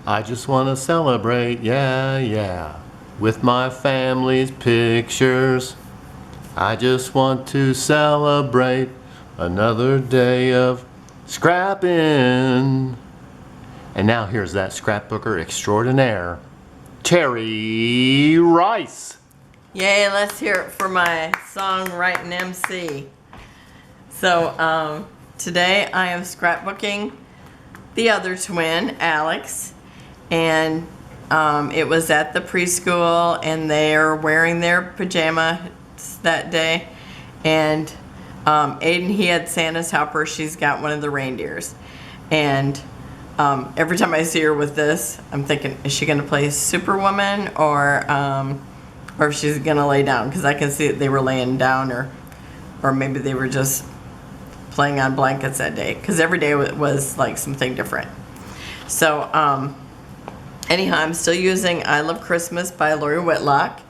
I just want to celebrate, yeah, yeah, with my family's pictures. I just want to celebrate another day of scrapping. And now here's that scrapbooker extraordinaire, Terry Rice. Yay, let's hear it for my songwriting MC. So today I am scrapbooking the other twin, Alex, and it was at the preschool and they're wearing their pajamas that day, and Aiden, he had Santa's helper. She's got one of the reindeers, and every time I see her with this, I'm thinking, is she gonna play Superwoman or if she's gonna lay down, because I can see that they were laying down, or maybe they were just playing on blankets that day, because every day was like something different. So anyhow, I'm still using I Love Christmas by Lori Whitlock,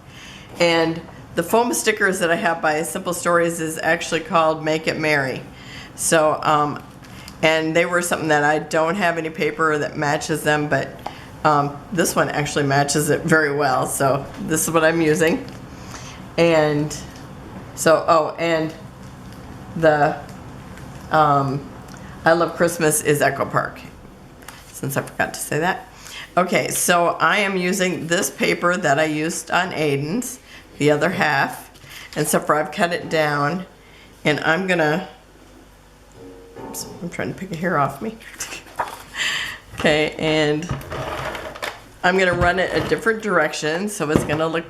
and the foam stickers that I have by Simple Stories is actually called Make It Merry. So and they were something that I don't have any paper that matches them, but this one actually matches it very well, so this is what I'm using. And so, and the I Love Christmas is Echo Park, since I forgot to say that. Okay, so I am using this paper that I used on Aiden's, the other half, and so far I've cut it down, and I'm gonna, oops, I'm trying to pick a hair off me. Okay, and I'm gonna run it a different direction, so it's gonna look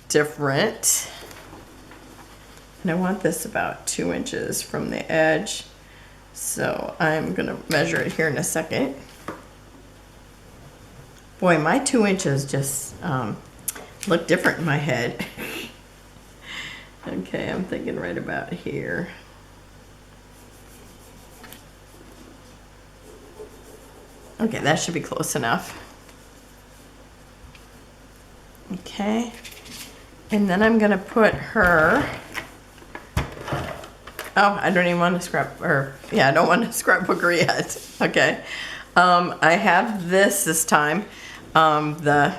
different. And I want this about 2 inches from the edge, so I'm gonna measure it here in a second. Boy, my 2 inches just look different in my head. Okay, I'm thinking right about here. Okay, that should be close enough. Okay, and then I'm gonna put her, oh, I don't even want to I don't want to scrapbook her yet. Okay, I have this time, the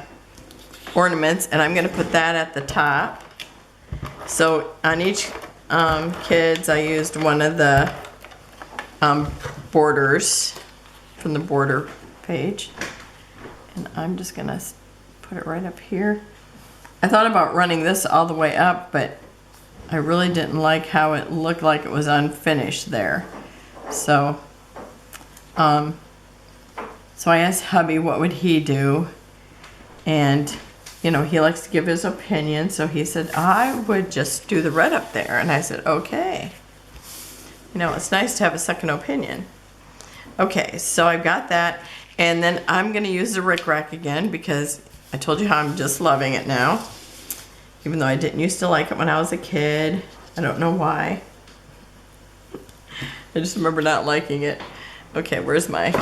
ornaments, and I'm gonna put that at the top. So on each kids, I used one of the borders from the border page, and I'm just gonna put it right up here. I thought about running this all the way up, but I really didn't like how it looked like it was unfinished there. So so I asked hubby what would he do, and you know, he likes to give his opinion, so he said I would just do the red up there, and I said okay. You know, it's nice to have a second opinion. Okay, so I've got that, and then I'm gonna use the rickrack again, because I told you how I'm just loving it now, even though I didn't used to like it when I was a kid. I don't know why. I just remember not liking it. Okay, where's my,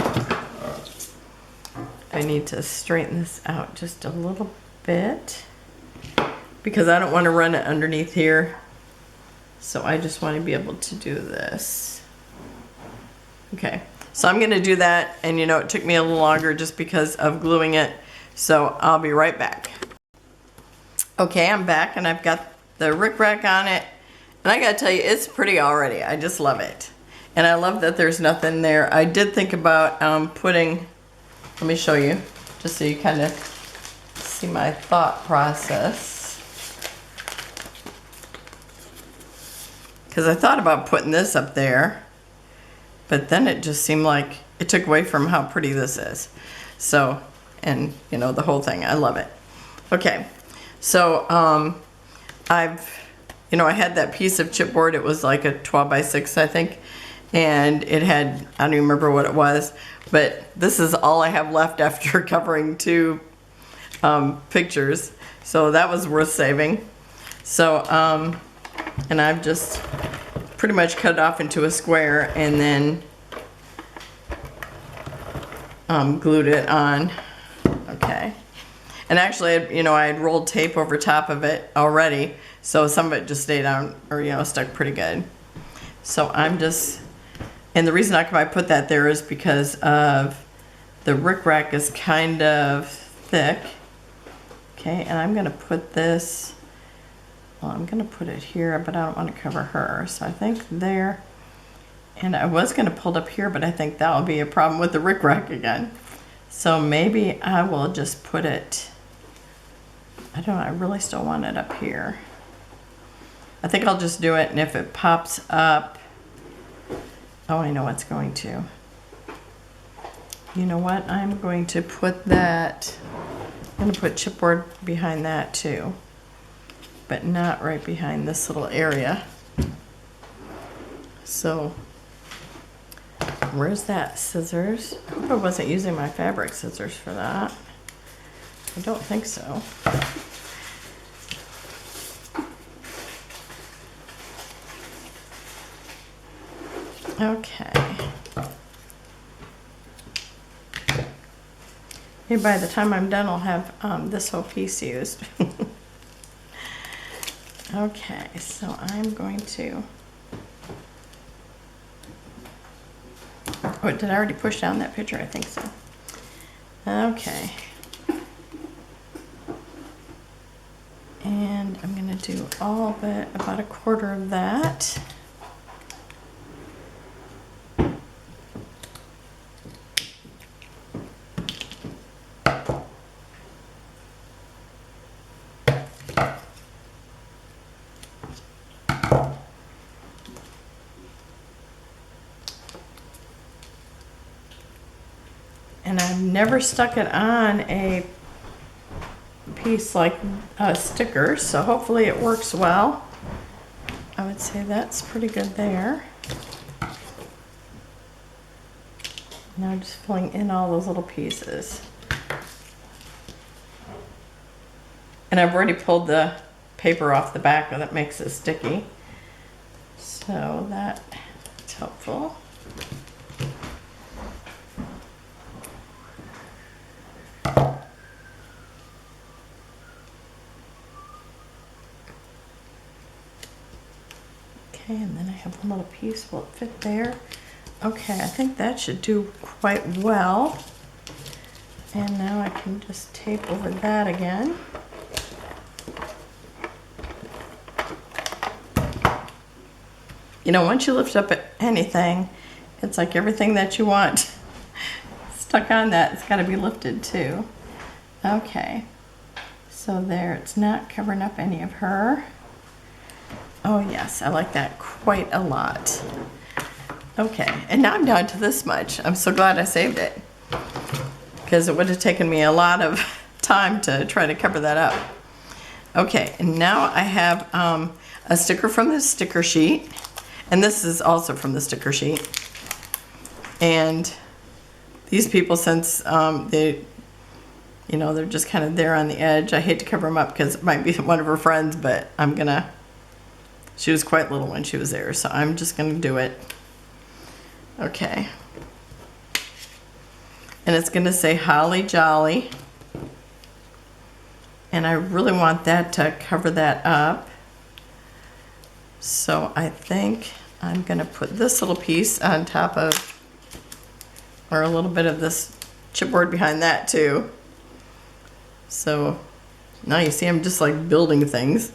I need to straighten this out just a little bit, because I don't want to run it underneath here, so I just want to be able to do this. Okay, so I'm gonna do that, and you know, it took me a little longer just because of gluing it, so I'll be right back. Okay, I'm back, and I've got the rickrack on it, and I gotta tell you, it's pretty already. I just love it, and I love that there's nothing there. I did think about putting, let me show you, just so you kind of see my thought process, because I thought about putting this up there, but then it just seemed like it took away from how pretty this is. So, and you know, the whole thing, I love it. Okay, so I had that piece of chipboard. It was like a 12 by 6, I think, and it had, I don't even remember what it was, but this is all I have left after covering 2 pictures, so that was worth saving. So and I've just pretty much cut it off into a square, and then glued it on. Okay, and actually, you know, I had rolled tape over top of it already, so some of it just stayed on, or you know, stuck pretty good. So I'm just, and the reason I put that there is because of the rickrack is kind of thick. Okay, and I'm gonna put this, well, I'm gonna put it here, but I don't want to cover her. So I think there, and I was gonna pull it up here, but I think that will be a problem with the rickrack again. So maybe I will just put it, I don't know, I really still want it up here. I think I'll just do it, and if it pops up, oh, I know what's going to. You know what? I'm going to put that, I'm going to put chipboard behind that too, but not right behind this little area. So, where's that scissors? I hope I wasn't using my fabric scissors for that. I don't think so. Okay. Maybe by the time I'm done, I'll have this whole piece used. Okay, so I'm going to. Oh, did I already push down that picture? I think so. Okay. And I'm going to do all but about a quarter of that. And I've never stuck it on a piece like a sticker, so hopefully it works well. I would say that's pretty good there. Now just filling in all those little pieces. And I've already pulled the paper off the back that makes it sticky. So that's helpful. Okay, and then I have one little piece. Will it fit there? Okay, I think that should do quite well. And now I can just tape over that again. You know, once you lift up anything, it's like everything that you want stuck on that, it's got to be lifted too. Okay, so there, it's not covering up any of her. Oh yes, I like that quite a lot. Okay, and now I'm down to this much. I'm so glad I saved it, because it would have taken me a lot of time to try to cover that up. Okay, and now I have a sticker from the sticker sheet, and this is also from the sticker sheet. And these people, since they, you know, they're just kind of there on the edge, I hate to cover them up because it might be one of her friends, but I'm gonna, she was quite little when she was there, so I'm just gonna do it. Okay. And it's gonna say Holly Jolly. And I really want that to cover that up. So I think I'm gonna put this little piece on top of, or a little bit of this chipboard behind that too. So now you see I'm just like building things.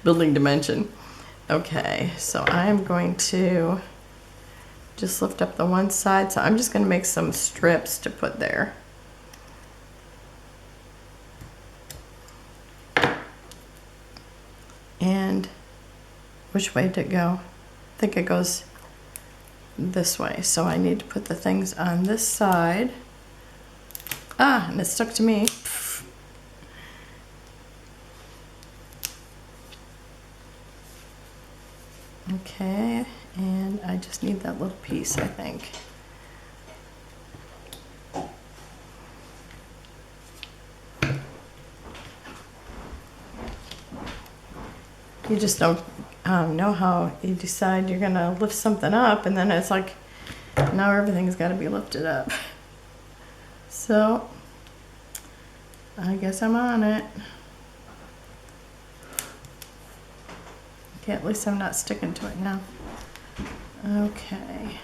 Building dimension. Okay, so I am going to just lift up the one side. So I'm just gonna make some strips to put there. And which way did it go? I think it goes this way. So I need to put the things on this side. Ah, and it stuck to me. Okay, and I just need that little piece, I think. You just don't know how you decide you're gonna lift something up, and then it's like, now everything's gotta be lifted up. So, I guess I'm on it. Okay, at least I'm not sticking to it now. Okay.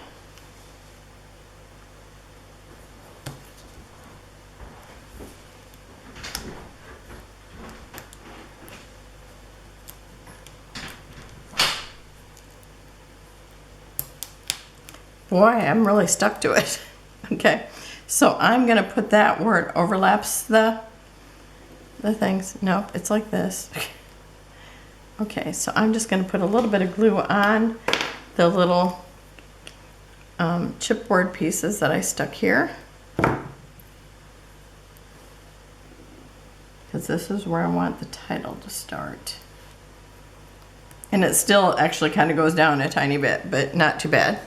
Boy, I'm really stuck to it. Okay, so I'm gonna put that where it overlaps the things. Nope, it's like this. Okay, so I'm just gonna put a little bit of glue on the little chipboard pieces that I stuck here. Because this is where I want the title to start. And it still actually kind of goes down a tiny bit, but not too bad.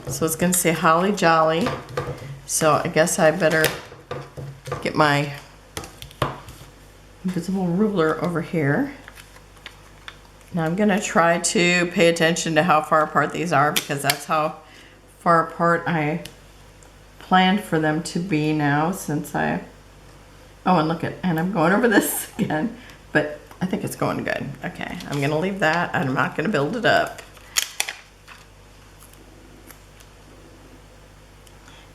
So it's going to say Holly Jolly. So I guess I better get my invisible ruler over here. Now I'm going to try to pay attention to how far apart these are, because that's how far apart I planned for them to be now, since oh, and look and I'm going over this again, but I think it's going good. Okay, I'm gonna leave that. I'm not gonna build it up.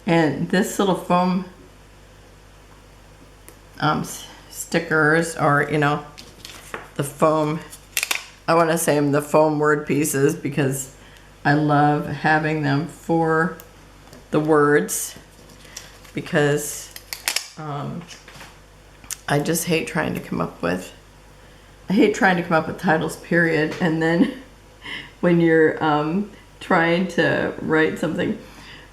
And this little foam stickers, or the foam, I want to say them the foam word pieces, because I love having them for the words, because I just hate trying to come up with titles, period. And then when you're trying to write something,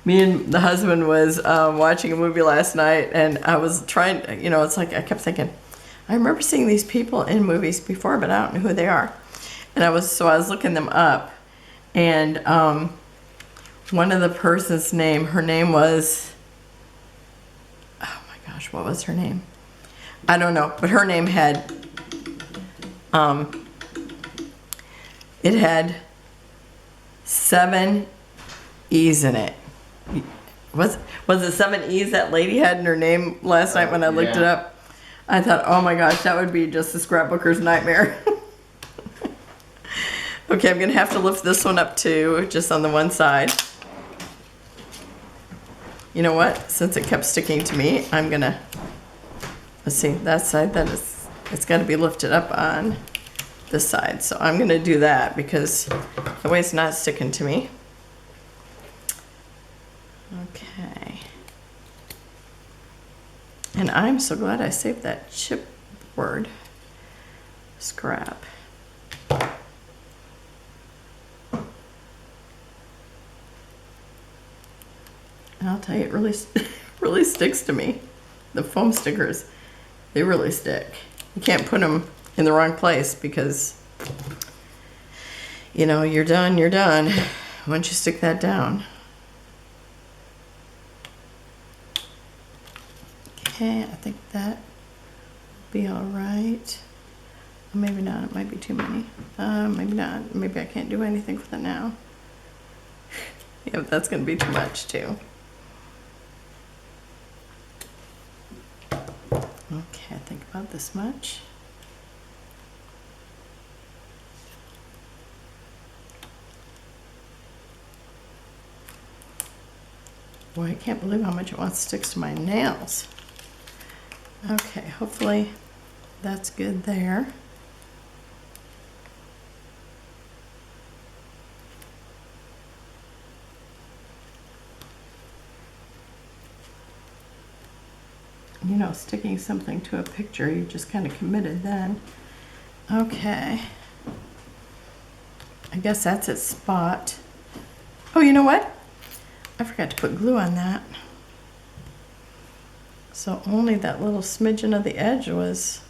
me and the husband was watching a movie last night, and I was trying, it's like I kept thinking, I remember seeing these people in movies before, but I don't know who they are. And I was looking them up, and one of the person's name, her name was, oh my gosh, what was her name? I don't know, but her name had, it had 7 E's in it. Was it 7 E's that lady had in her name last night when I looked it up? I thought, oh my gosh, that would be just a scrapbooker's nightmare. Okay, I'm gonna have to lift this one up too, just on the one side. You know what? Since it kept sticking to me, I'm gonna, let's see, that side, it's got to be lifted up on this side. So I'm going to do that, because the way it's not sticking to me. Okay. And I'm so glad I saved that chipboard scrap. And I'll tell you, it really sticks to me. The foam stickers, they really stick. You can't put them in the wrong place, because you're done once you stick that down. Okay, I think that will be all right. Maybe not, it might be too many. Maybe not, maybe I can't do anything with it now. Yeah, that's gonna be too much too. Okay, I think about this much. Boy, I can't believe how much it wants to stick to my nails. Okay, hopefully that's good there. Sticking something to a picture, you just kind of committed then. Okay. I guess that's its spot. Oh, you know what? I forgot to put glue on that. So only that little smidgen of the edge was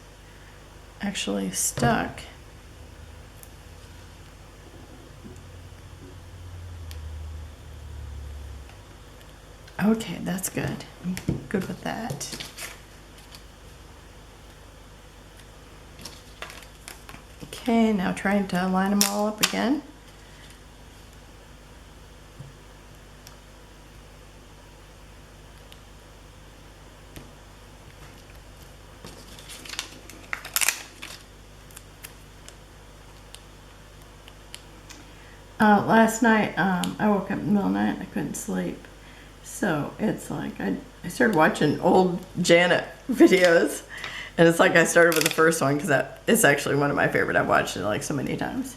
actually stuck. Okay, that's good. I'm good with that. Okay, now trying to line them all up again. Last night, I woke up in the middle of the night and I couldn't sleep. So it's like I started watching old Janet videos, and it's like I started with the first one because it's actually one of my favorite. I've watched it like so many times.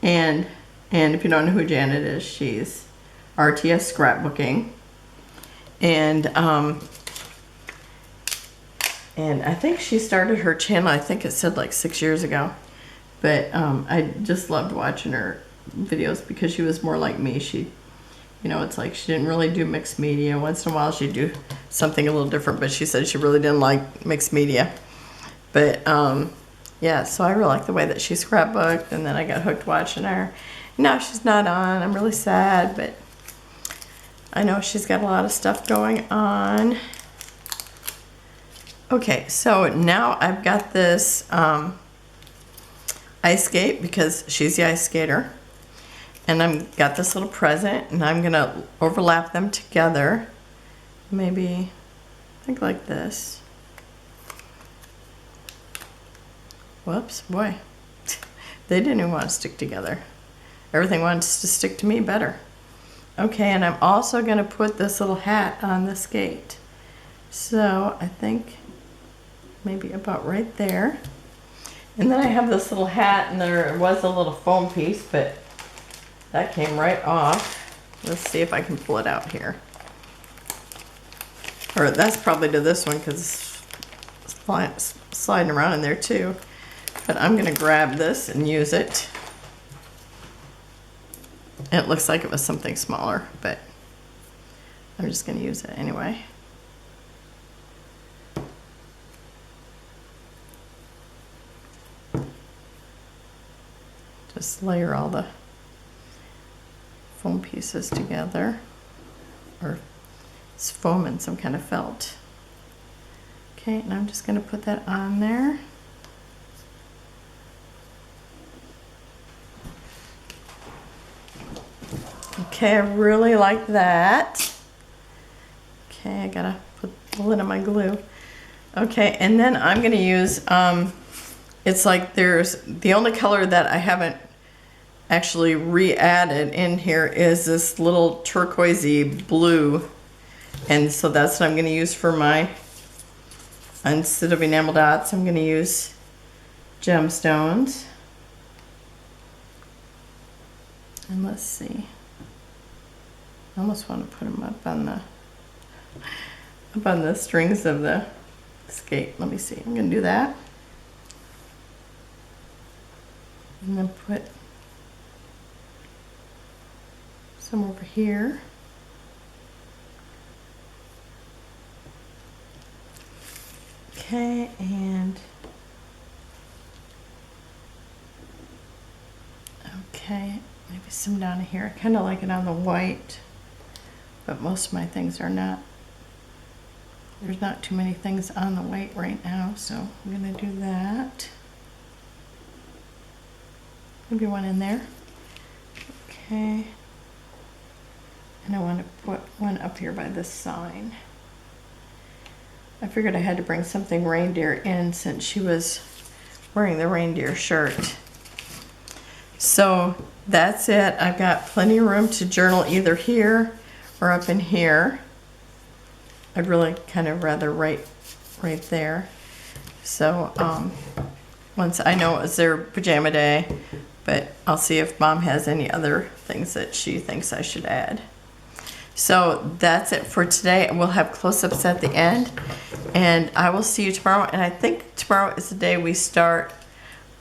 And And if you don't know who Janet is, she's RTS Scrapbooking. And I think she started her channel, I think it said like 6 years ago. But I just loved watching her videos because she was more like me. She, you know, it's like she didn't really do mixed media. Once in a while she'd do something a little different, but she said she really didn't like mixed media. But yeah, so I really like the way that she scrapbooked, and then I got hooked watching her. Now she's not on. I'm really sad, but I know she's got a lot of stuff going on. Okay, so now I've got this ice skate because she's the ice skater. And I've got this little present, and I'm gonna overlap them together. Maybe, I think like this. Whoops, boy. They didn't even want to stick together. Everything wanted to stick to me better. Okay, and I'm also gonna put this little hat on the skate. So I think maybe about right there. And then I have this little hat, and there was a little foam piece, but that came right off. Let's see if I can pull it out here. Or that's probably to this one because it's sliding around in there too. But I'm gonna grab this and use it. It looks like it was something smaller, but I'm just gonna use it anyway. Just layer all the foam pieces together, or it's foam and some kind of felt. Okay, and I'm just going to put that on there. Okay, I really like that. Okay, I gotta put the lid on my glue. Okay, and then I'm gonna use, it's like there's, the only color that I haven't actually re-added in here is this little turquoisey blue, and so that's what I'm going to use for my, instead of enamel dots, I'm going to use gemstones. And let's see, I almost want to put them up on the strings of the skate. Let me see, I'm going to do that, and then put some over here. Okay, and okay, maybe some down here. I kind of like it on the white, but most of my things are not. There's not too many things on the white right now, so I'm gonna do that. Maybe one in there. Okay. And I want to put one up here by this sign. I figured I had to bring something reindeer in since she was wearing the reindeer shirt. So that's it. I've got plenty of room to journal either here or up in here. I'd really kind of rather right there. So once I know it's their pajama day, but I'll see if Mom has any other things that she thinks I should add. So that's it for today. We'll have close-ups at the end, and I will see you tomorrow. And I think tomorrow is the day we start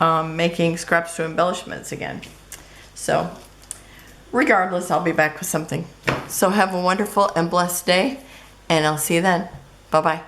making scraps to embellishments again. So regardless, I'll be back with something. So have a wonderful and blessed day, and I'll see you then. Bye-bye.